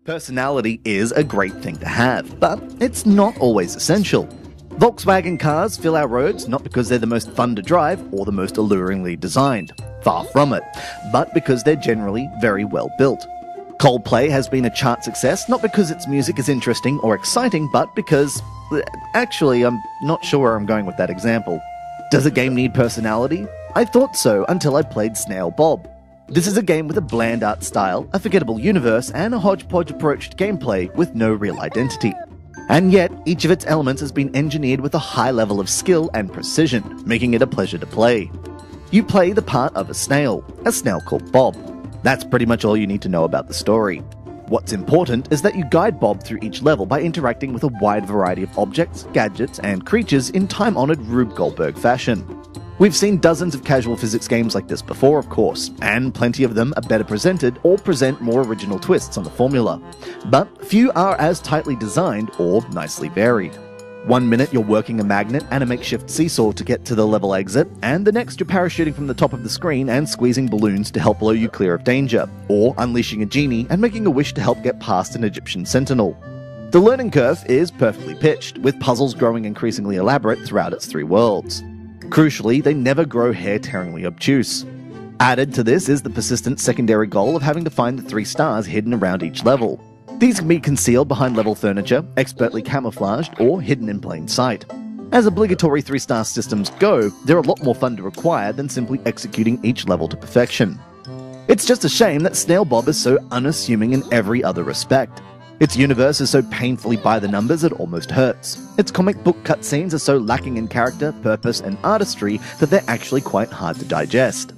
Personality is a great thing to have, but it's not always essential. Volkswagen cars fill our roads not because they're the most fun to drive or the most alluringly designed. Far from it, but because they're generally very well built. Coldplay has been a chart success not because its music is interesting or exciting, but because... Actually, I'm not sure where I'm going with that example. Does a game need personality? I thought so until I played Snail Bob. This is a game with a bland art style, a forgettable universe, and a hodgepodge approach to gameplay with no real identity. And yet, each of its elements has been engineered with a high level of skill and precision, making it a pleasure to play. You play the part of a snail called Bob. That's pretty much all you need to know about the story. What's important is that you guide Bob through each level by interacting with a wide variety of objects, gadgets, and creatures in time-honored Rube Goldberg fashion. We've seen dozens of casual physics games like this before, of course, and plenty of them are better presented or present more original twists on the formula. But few are as tightly designed or nicely varied. 1 minute you're working a magnet and a makeshift seesaw to get to the level exit, and the next you're parachuting from the top of the screen and squeezing balloons to help blow you clear of danger, or unleashing a genie and making a wish to help get past an Egyptian sentinel. The learning curve is perfectly pitched, with puzzles growing increasingly elaborate throughout its 3 worlds. Crucially, they never grow hair-tearingly obtuse. Added to this is the persistent secondary goal of having to find the 3 stars hidden around each level. These can be concealed behind level furniture, expertly camouflaged, or hidden in plain sight. As obligatory 3-star systems go, they're a lot more fun to acquire than simply executing each level to perfection. It's just a shame that Snail Bob is so unassuming in every other respect. Its universe is so painfully by the numbers it almost hurts. Its comic book cutscenes are so lacking in character, purpose, and artistry that they're actually quite hard to digest.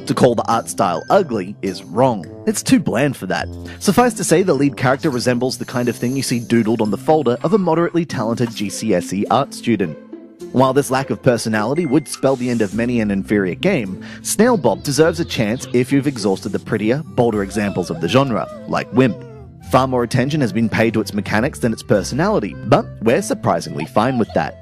To call the art style ugly is wrong. It's too bland for that. Suffice to say, the lead character resembles the kind of thing you see doodled on the folder of a moderately talented GCSE art student. While this lack of personality would spell the end of many an inferior game, Snail Bob deserves a chance if you've exhausted the prettier, bolder examples of the genre, like Wimp. Far more attention has been paid to its mechanics than its personality, but we're surprisingly fine with that.